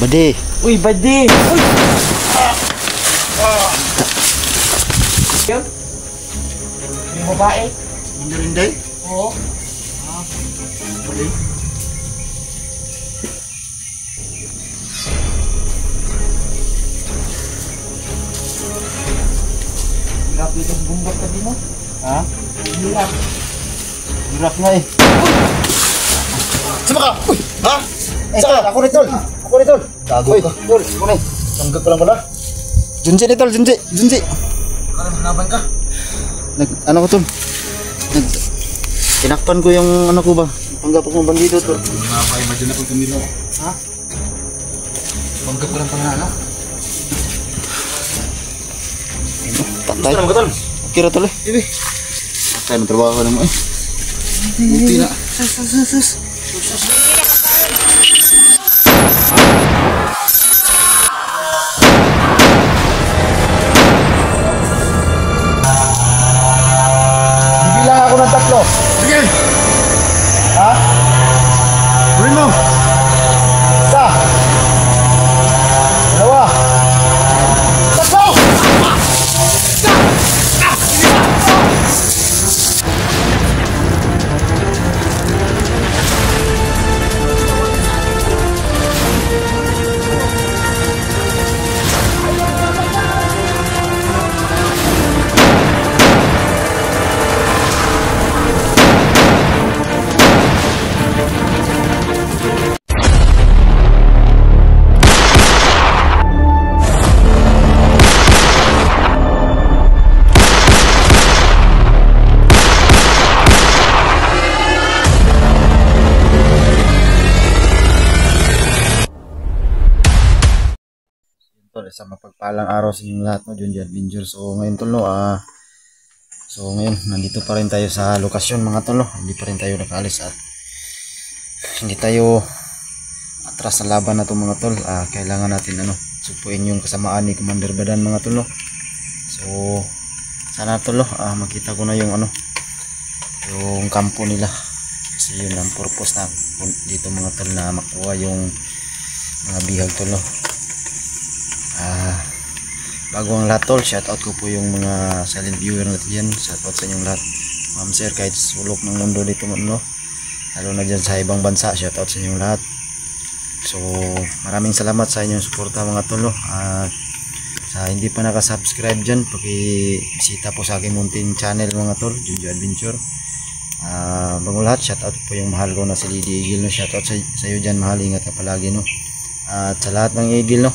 Bade. Uy, bade! Uy! Yun? Yung babae? Hindi rin day? Oo. Bade. Hirap dito sa bumbak ka din mo. Ha? Hirap. Hirap nga eh. Sama ka! Uy! Ha? Saka, ako rin tol! Ako rin tol! Gago ka. Tol, ako rin. Tanggap ko lang pala. Junji rin tol, Junji! Junji! Laban ka? Ano ko tol? Tinakpan ko yung ano ko ba? Panggap ko ng bandido tol. Nakaka-imagine ako tumilo. Ha? Tanggap ko lang pala ano? Patay. Gusto naman ka tol? Okay ra tol eh. Ibi. Patay ng trabaho ka naman eh. Buti na. Sus. Bibilang ako ng 3. Sige! Ha? Gawin mo! Isa. Dalawa. 3. Tol, isang mapagpalang araw sa inyong lahat no, Junji Adventure. So ngayon tol no, so ngayon nandito pa rin tayo sa lokasyon mga tol no. Hindi pa rin tayo nakaalis at hindi tayo atras sa laban na to mga tol. Kailangan natin supuin yung kasamaan ni Commander Badan mga tol no. So sana tol no, makita ko na yung yung kampo nila. Kasi yun ang purpose na dito mga tol, na makuha yung mga bihag tol no. Bago ang lahat tol, shoutout ko po yung mga silent viewer natin dyan. Shoutout sa inyong lahat ma'am sir, kahit sulok ng mundo dito no, lalo na dyan sa ibang bansa, shoutout sa inyong lahat. So maraming salamat sa inyong suporta mga tol no. At sa hindi pa nakasubscribe dyan, pakibisita po sa aking munting channel mga tol, Junji Adventure. Bago lahat, shoutout po yung mahal ko na si Lady Eagle no. Shoutout sa iyo dyan mahal, ingat ka palagi no. At sa lahat ng Eagle no,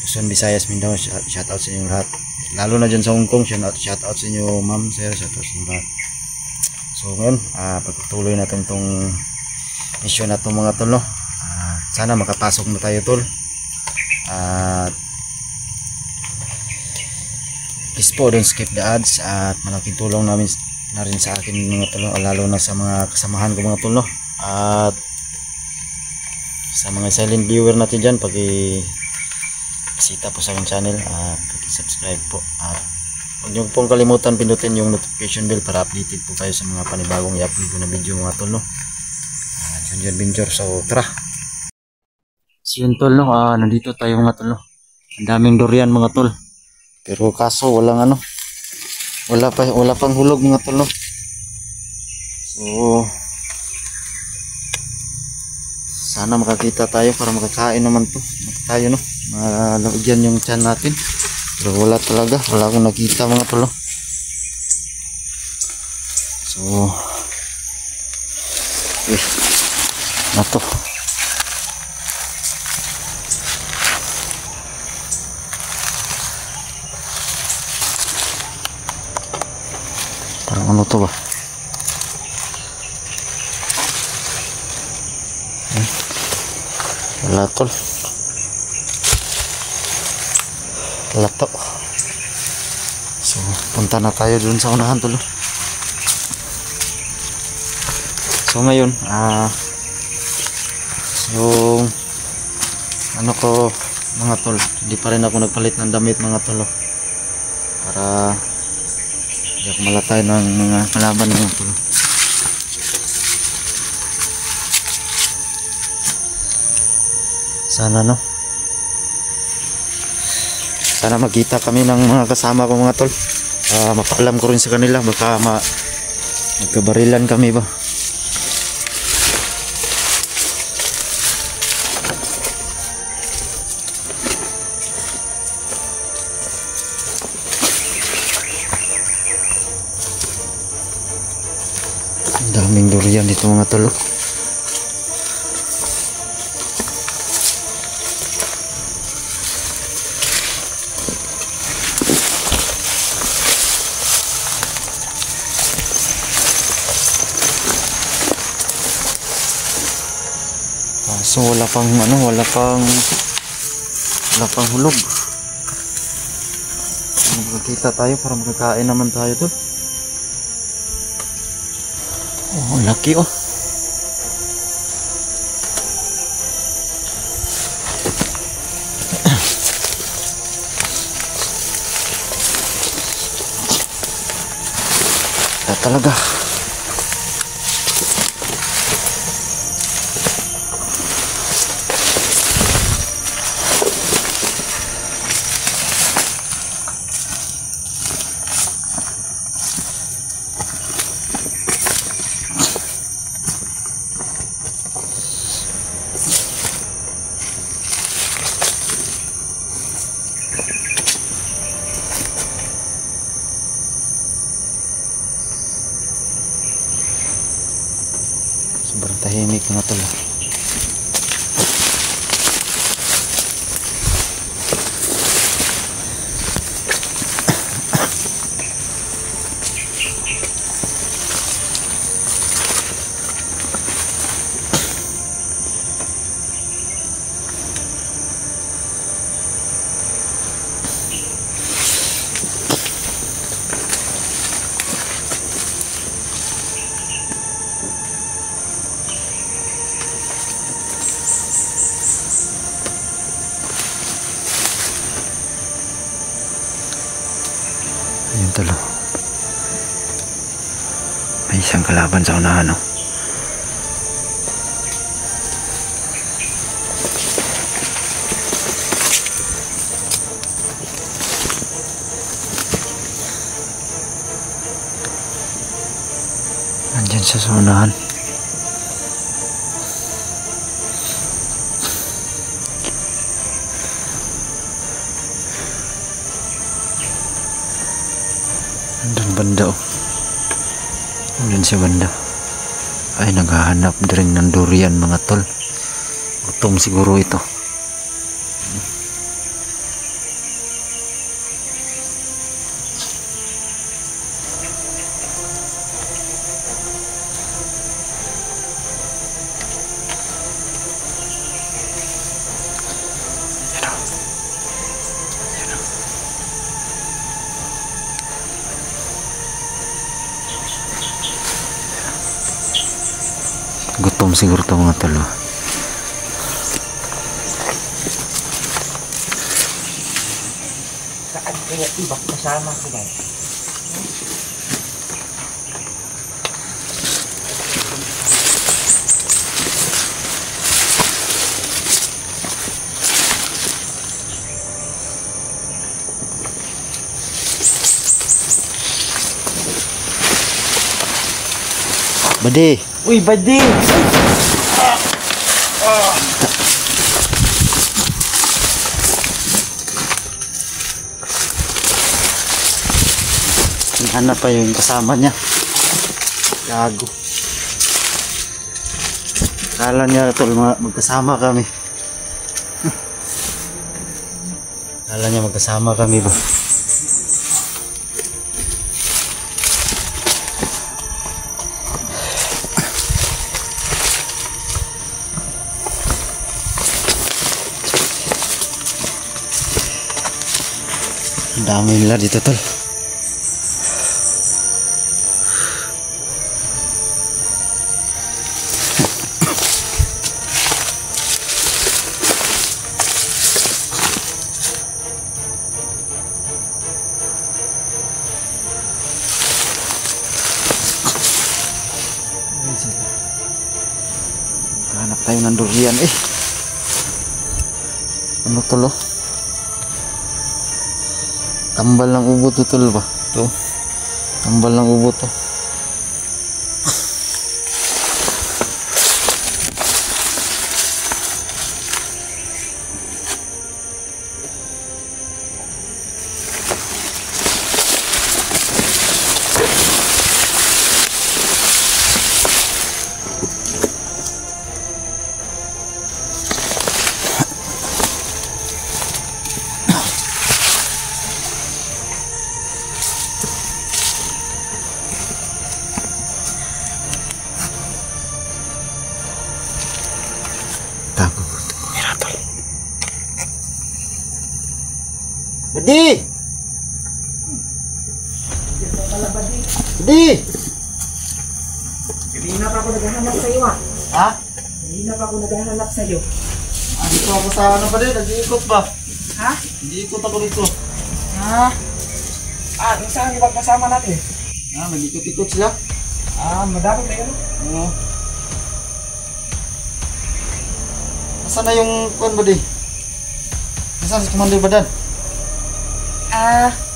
Luzon, Visayas, Mindanao, shoutout sa inyong lahat. Lalo na dyan sa Hong Kong, shoutout sa inyo ma'am, sir, shoutout sa inyong lahat. So ngayon, pagpatuloy natin itong mission na itong mga tol no. Sana makapasok na tayo tol. Please po, don't skip the ads. At malaking tulong namin na rin sa akin mga tol no, lalo na sa mga kasamahan ko mga tol no. At sa mga silent viewer natin dyan, bisita po sa aking channel, subscribe po at huwag nyo pong kalimutan pindutin yung notification bell para updated po tayo sa mga panibagong i-upload ko na video mga tol no. Junji Adventure. So tara. So yun tol no, nandito tayo mga tol no. Ang daming durian mga tol, pero kaso walang wala pang hulog mga tol no. So sana makakita tayo para makakain naman to tayo no. Malagyan yung tiyan natin, pero wala talaga, wala akong nakita mga tol. So na to, parang ano to ba, wala tol, lato. So punta na tayo dun sa unahan tol. So ngayon yung ko mga tol, hindi pa rin ako nagpalit ng damit mga tol para hindi ako malatay ng mga kalaban mga tol. Sana no Sana magkita kami ng mga kasama ko mga tol. Mapaalam ko rin sa kanila, baka magkabarilan kami ba. Ang daming durian dito mga tol. So wala pang hulog. Magkita tayo para makakain naman tayo to. Oh, laki oh. Talaga. Sobrang tahimik mga tol. Ayun tol. May isang kalaban sa unahan oh. Nandyan siya sa unahan. Nandun banda oh. Nandun siya banda. Ay naghahanap din ng durian mga tol. Gutom siguro ito. Gutom siguro ito mga tol. Saan kaya iba kasama ko ba? Bade. Uy, badi! Hanap pa yung kasama niya. Gago. Kala niya tol magkasama kami. Kala niya magkasama kami ba. Ang dami nila dito tol. Hanap tayo ng durian eh. Ano tol oh? Tambal ng ubo to tol ba? To. Tambal ng ubo to. Tago. Mira tol. Badi! Badi! Kanina pa ako naghahanap sa iyo ah. Ha? Kanina pa ako naghahanap sa iyo. Dito ako sa ano ba din? Nag-iikot ba? Ha? Nag-iikot ako dito. Ha? Yung saan yung kasama natin? Nag-ikot-ikot sila. Madami na yun. Oo. Nasaan na yung kuan ba di? Nasaan si Commander Badan?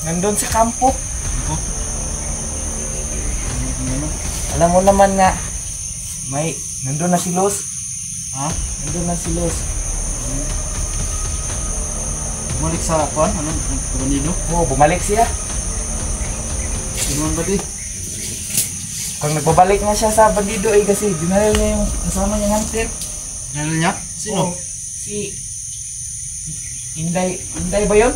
Nandun sa kampo. Alam mo naman nga, nandun na si Los. Ha? Nandun na si Los. Bumalik sa kuan? Ano? Bandido? Oo, bumalik siya. Sinuan ba di? Pag nagbabalik nga siya sa bandido kasi dinala niya yung kasama niyang hunter. Nalo niya? Sino? Oo, si Inday. Inday ba yun?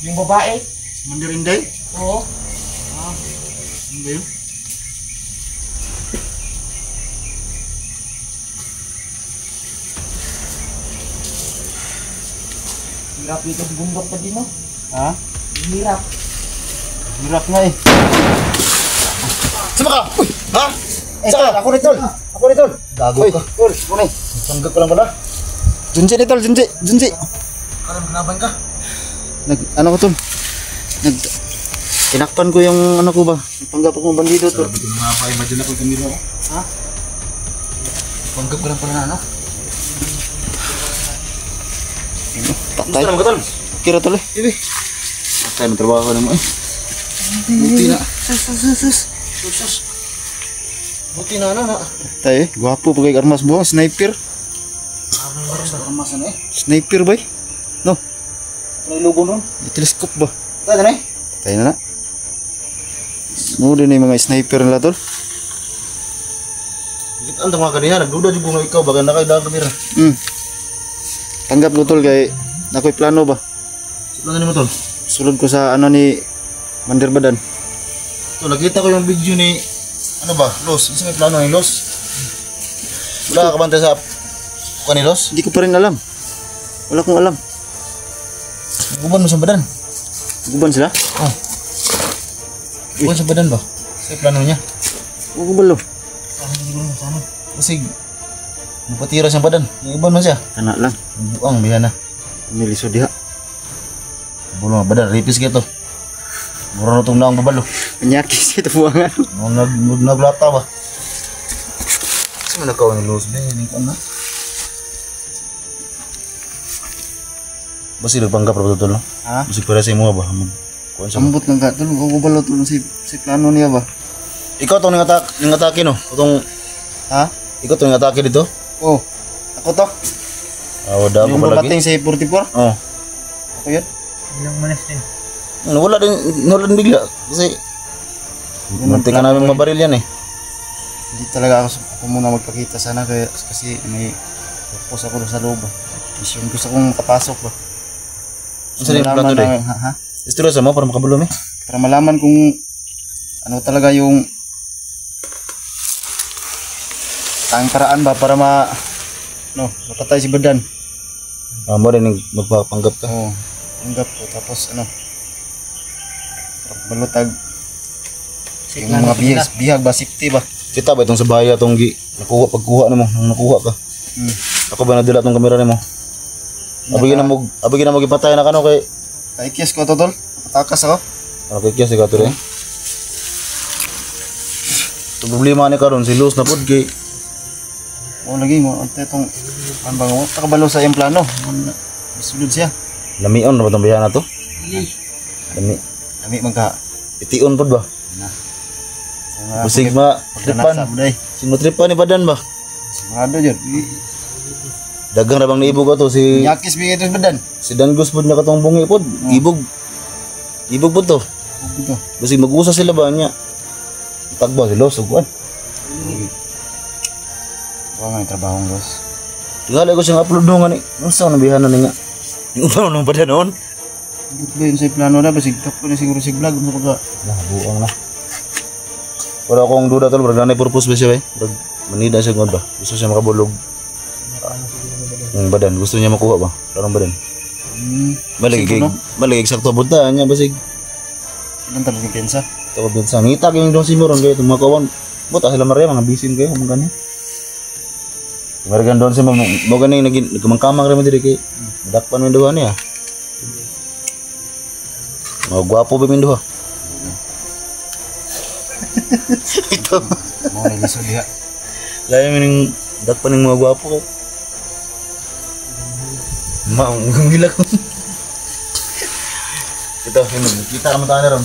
Yung babae? Commander Inday? Oo. Ano ba yun? Hirap dito sa bundok pa din, no? Ha? Hirap. Hirap nga eh. Sama ka! Uy! Ha? Saka! Ako ni Tol! Ako ni Tol! Gago ka. Tol! Ako ni! Tanggap ko lang pala. Junji ni Tol! Junji! Junji! Parang binaban ka. Ano ko Tol? Tinakpan ko yung ano ko ba? Panggap ako ng bandido Tol. Sabi ko na nga pa, imagine ako Camilo. Ha? Panggap ka lang pala na ano? Patay. Gusto naman ka Tol? Kira Tol eh. Ibi. Patay mo trabaho ka naman eh. Buti na. Sus. Buti na ano na. Patay eh. Gwapo pa kay armas mo. Sniper. Ang baros na kamasan eh. Sniper ba eh? No? Ano yung logo nun? May telescope ba? Tayo na eh. Patay na na. Muna na yung mga sniper nila Tol. Kita ang mga kanina, nagduda juga nga ikaw, baga na kayo dalang kamera. Tanggap ko Tol kay nakoy plano ba? Silangan mo Tol. Sulod ko sa ano ni Commander Badan. Tol, nakita ko yung video ni, ano ba, Los. Isa may plano ni Los. Wala ka kabantay sa kuha ni Los? Hindi ko pa rin alam. Wala kong alam. Guban mo sa badan. Guban sila? Oh. Guban sa badan ba? Sa plano niya. Gubalo. Kasi, napatira sa badan. Yung iban mo siya. Kana lang. Buang, biya na. Miliso diha. Bulo nga badan, ripis ka to. Mura na itong naong babalo. Panyakis ito buwangan. Naglata ba? Kasi mo nakaw ni Los. Hindi ko na. Basi nagpanggap na ba ito no? Ha? Basi para sa imo ba? Kuhan sa Sambot lang ka. Tol, gubalo Tol si plano niya ba? ikaw itong nangatake no? Itong, Ha? ikaw itong nangatake dito? Oh. Ako to. Wala ko Yung palagi. babating sa 44. Oo. Ako yun. Ilang manas din. Wala din bigla. Kasi, munti ka namin mabaril yan eh. Hindi talaga ako muna magpakita sana kasi may purpose ako sa loob. Mission gusto kong makapasok ba. Ano sa yung plato doon? Ha? Istorya sa mo para makabulong eh. Para malaman kung ano talaga yung tanging paraan ba para mapatay si Badan. Mo rin magpapanggap ka. Oo. Tanggap ko tapos balutag yung mga bihag ba safety ba. Kita ba itong sa bahay itong pagkuha na mo, nung nakuha ka. Ako ba nadila itong kamera ni mo? Abigin na mo ipatay na kano kay Kaikis ko to Tol. Takas ako. ano kay kiyas ka to rin. Ito problema ni karon si Luz na pod kay Oo lagi mo ante tong ano ba mo takabalo sa iyang plano. Isulod siya. lamion na ba itong biyahe na to? Dami. Dami man ka. Itiun pod ba? Mga Busig ma tripan. sa buday. Sing matripan ni badan ba? Sigurado jud. Dagang ra bang naibog ato si Yakis bigay ito sa badan. si Dangus pod na katong bungi pod. Ibog. Ibog pod to. Ito. Busig mag-usa sila ba niya? Tagba sila sa kuan. Wa nga trabaho los. Tingala ko siyang upload no nga ni. Unsa na bihanan ni nga? Yung upaw nung badan noon. Dito ba yun sa plano na ba sigtok ko na siguro si vlog mo ka. Nah, buong na. Wala akong duda tol, brag nanay purpose ba siya eh? Brag manida siya ngod ba? Gusto siya makabulog. Ang badan, gusto niya makuha ba? Larong badan. Malagig sakto punta niya basig. Ilan talaga kensa? Tawag din sa ngita yung dong simuron kayo tumakawan. Buta sila Maria mga bisin kayo mga ganyan. Marigan doon sa mo ganing nagkamangkamang rin mo diri kay dakpan mo duha niya. Mga gwapo ba min duha? Ito. Mo na lisod diha. Layo min dakpan ng mga gwapo kay. Maong gumila ko. Ito, kita naman tayo ron.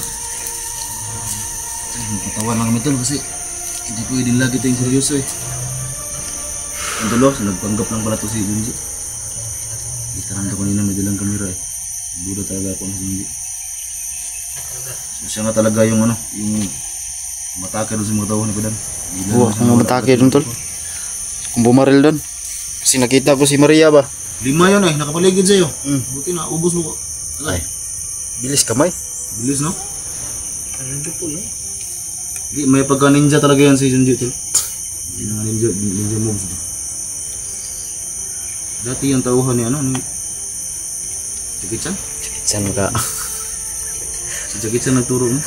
Katawan lang kami tol kasi hindi pwedeng lagi tayong seryoso eh. Ang tulo, nagpanggap lang pala to si Junji. Kita lang ko kanina may dalang kamera eh. Buda talaga ako na si Junji. So siya nga talaga yung ano, yung matake doon sa mga tao ni Kudan. Oo, ang matake doon tol. Kung bumaril doon. Kasi nakita ko si Maria ba? 5 yun eh, nakapaligid sa'yo. Buti na, ubos mo ko. Ay, Bilis kamay. bilis no? Hindi, may pagka ninja talaga yan si Junji tol. Yung mga ninja moves. Dati yung tauhan ni ano, ni Jackie Chan. Saan ka? Si Jackie Chan nagturo mo.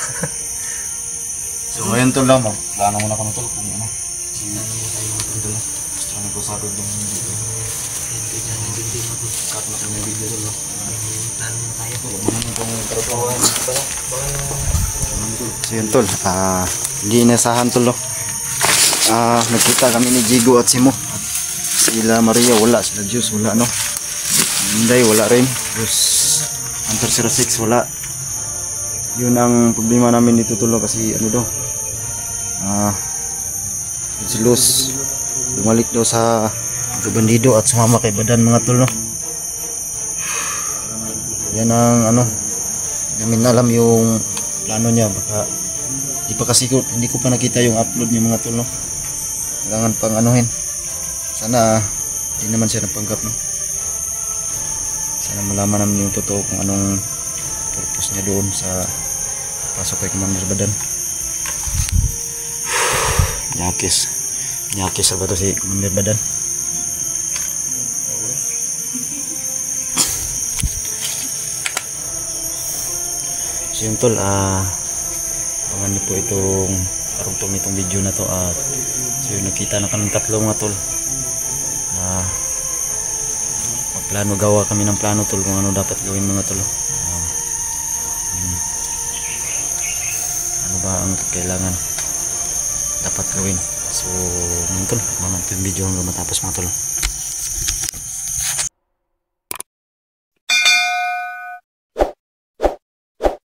So ngayon tol lang, plano muna kami tol kung ano. Gusto namin ko sabi itong dito. Cut na kami video tol. So yun tol, hindi inasahan tol no. Nagkita kami ni Jigo at Simo. Sila Maria wala, sila Diyos wala no. Hinday wala rin. Terus Hunter 06 wala. Yun ang problema namin dito tol no, kasi ano daw. Si Luz bumalik daw sa Bandido at sumama kay Badan mga tol no. Yan ang ano, namin alam yung plano niya, baka hindi ko pa nakita yung upload niya mga tol no. Kailangan pang anuhin. Sana hindi naman siya napanggap no. Sana malaman namin yung totoo kung anong purpose niya doon sa pasok kay Commander Badan. Nyakis sa ba to si Commander Badan? So yun tol, abangan niyo po itong karugtong itong video na to at so yun, nakita na kami tatlo mga tol. Magplano, gawa kami ng plano tol kung ano dapat gawin mga tol. Ano ba ang kailangan dapat gawin. So yun tol, abangan po yung video hanggang matapos mga tol.